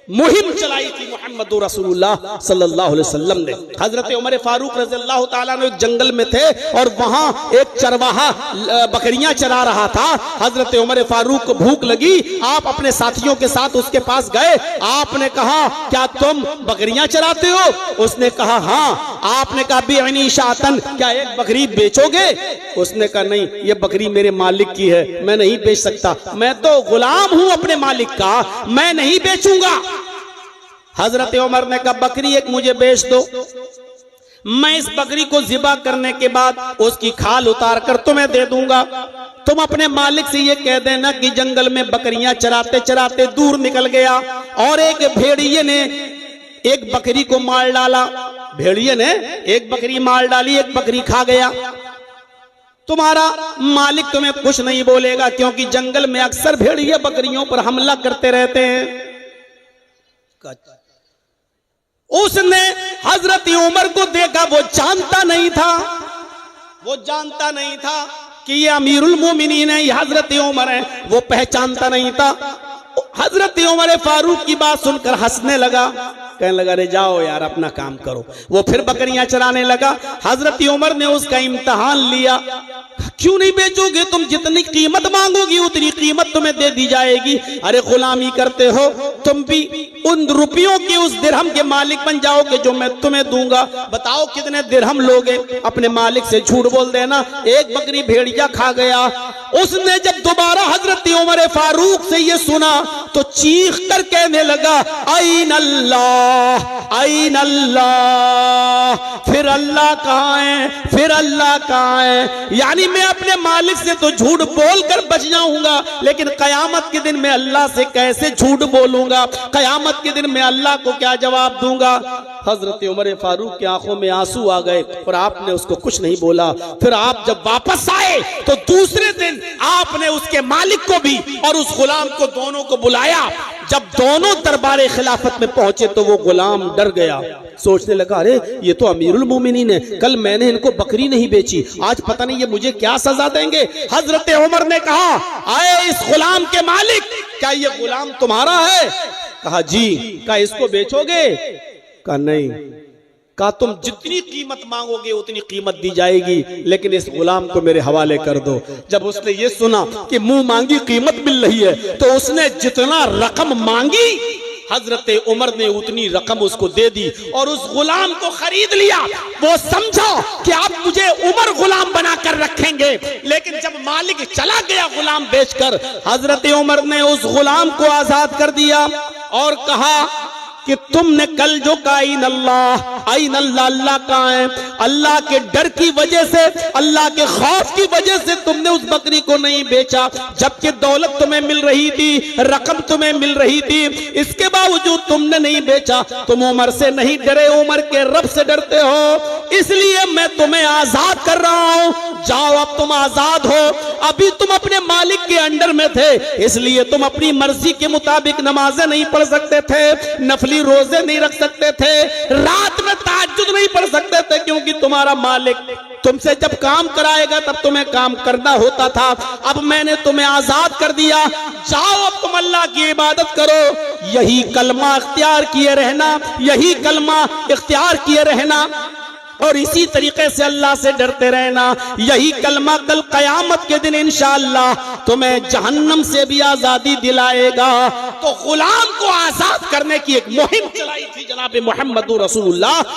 مہم چلائی تھی محمد رسول اللہ صلی اللہ علیہ وسلم نے۔ حضرت عمر فاروق رضی اللہ تعالیٰ نے ایک جنگل میں تھے اور وہاں ایک چرواہا بکریاں چرا رہا تھا۔ حضرت عمر فاروق کو بھوک لگی، آپ اپنے ساتھیوں کے ساتھ اس کے پاس گئے۔ آپ نے کہا کیا تم بکریاں چراتے ہو؟ اس نے کہا ہاں۔ آپ نے کہا بیعنی شاتن، کیا ایک بکری بیچو گے؟ اس نے کہا نہیں، یہ بکری میرے مالک کی ہے، میں نہیں بیچ سکتا، میں تو غلام ہوں اپنے مالک کا، میں نہیں بیچوں گا۔ حضرت عمر نے کہا بکری ایک مجھے بیچ دو، میں اس بکری کو ذبح کرنے کے بعد اس کی کھال اتار کر تمہیں دے دوں گا۔ تم اپنے مالک سے یہ کہہ دینا کہ جنگل میں بکریاں چراتے چراتے دور نکل گیا اور ایک بھیڑیے نے ایک بکری کو مار ڈالا، بھیڑیے نے ایک بکری مار ڈالی، ایک بکری کھا گیا۔ تمہارا مالک تمہیں کچھ نہیں بولے گا کیونکہ جنگل میں اکثر بھیڑیے بکریوں پر حملہ کرتے رہتے ہیں۔ اس نے حضرت عمر کو دیکھا، وہ جانتا نہیں تھا کہ یہ امیر المومنین ہے، یہ حضرت عمر ہے، وہ پہچانتا نہیں تھا۔ حضرت عمر فاروق کی بات سن کر ہنسنے لگا، کہنے لگا رے جاؤ یار اپنا کام کرو۔ وہ پھر بکریاں چرانے لگا۔ حضرت عمر نے اس کا امتحان لیا، کیوں نہیں بیچو گے؟ تم جتنی قیمت مانگو گی اتنی قیمت تمہیں دے دی جائے گی۔ ارے غلامی کرتے ہو تم بھی، ان روپیوں کی اس درہم کے مالک بن جاؤ گے جو میں تمہیں دوں گا۔ بتاؤ کتنے درہم لوگے؟ اپنے مالک سے جھوٹ بول دینا، ایک بکری بھیڑیا کھا گیا۔ اس نے جب دوبارہ حضرت عمر فاروق سے یہ سنا تو چیخ کر کہنے لگا این اللہ، این اللہ، پھر اللہ کہاں ہے، پھر اللہ کہاں ہے؟ یعنی میں اپنے مالک سے تو جھوٹ بول کر بچ جاؤں گا، لیکن قیامت کے دن میں اللہ سے کیسے جھوٹ بولوں گا؟ قیامت کے دن میں اللہ کو کیا جواب دوں گا؟ حضرت عمر فاروق کی آنکھوں میں آنسو آ گئے اور آپ نے اس کو کچھ نہیں بولا۔ پھر آپ جب واپس آئے تو دوسرے دن آپ نے اس کے مالک کو بھی اور اس غلام کو دونوں کو بلایا۔ جب دونوں دربار خلافت میں پہنچے تو وہ غلام ڈر گیا، سوچنے لگا ارے یہ تو امیر المومنین ہے، کل میں نے ان کو بکری نہیں بیچی، آج پتہ نہیں یہ مجھے کیا سزا دیں گے۔ حضرت عمر نے کہا اے اس غلام کے مالک، کیا یہ غلام تمہارا ہے؟ کہا جی۔ کہا اس کو بیچو گے؟ کہا نہیں۔ کہا تم جتنی قیمت مانگو گے اتنی قیمت دی جائے گی، لیکن اس غلام کو میرے حوالے کر دو۔ جب اس نے یہ سنا کہ منہ مانگی قیمت مل رہی ہے تو اس نے جتنا رقم مانگی حضرت عمر نے اتنی رقم اس کو دے دی اور اس غلام کو خرید لیا۔ وہ سمجھا کہ اب مجھے عمر غلام بنا کر رکھیں گے، لیکن جب مالک چلا گیا غلام بیچ کر، حضرت عمر نے اس غلام کو آزاد کر دیا اور کہا کہ تم نے کل جو کہا این اللہ، این اللہ، اللہ کہاں ہے؟ اللہ کے ڈر کی وجہ سے، اللہ کے خوف کی وجہ سے تم نے اس بکری کو نہیں بیچا، جبکہ دولت تمہیں مل رہی تھی، رقم تمہیں مل رہی تھی، اس کے باوجود تم نے نہیں بیچا۔ تم عمر سے نہیں ڈرے، عمر کے رب سے ڈرتے ہو، اس لیے میں تمہیں آزاد کر رہا ہوں۔ جاؤ اب تم آزاد ہو۔ ابھی تم اپنے مالک کے انڈر میں تھے، اس لیے تم اپنی مرضی کے مطابق نمازیں نہیں پڑھ سکتے تھے، نفلی روزے نہیں رکھ سکتے تھے، رات میں تہجد نہیں پڑھ سکتے تھے، کیونکہ تمہارا مالک تم سے جب کام کرائے گا تب تمہیں کام کرنا ہوتا تھا۔ اب میں نے تمہیں آزاد کر دیا، جاؤ اب تم اللہ کی عبادت کرو۔ یہی کلمہ اختیار کیے رہنا، یہی کلمہ اختیار کیے رہنا اور اسی طریقے سے اللہ سے ڈرتے رہنا۔ یہی کلمہ کل قیامت کے دن انشاءاللہ تمہیں جہنم سے بھی آزادی دلائے گا۔ تو غلام کو آزاد کرنے کی ایک مہم چلائی تھی جناب محمد رسول اللہ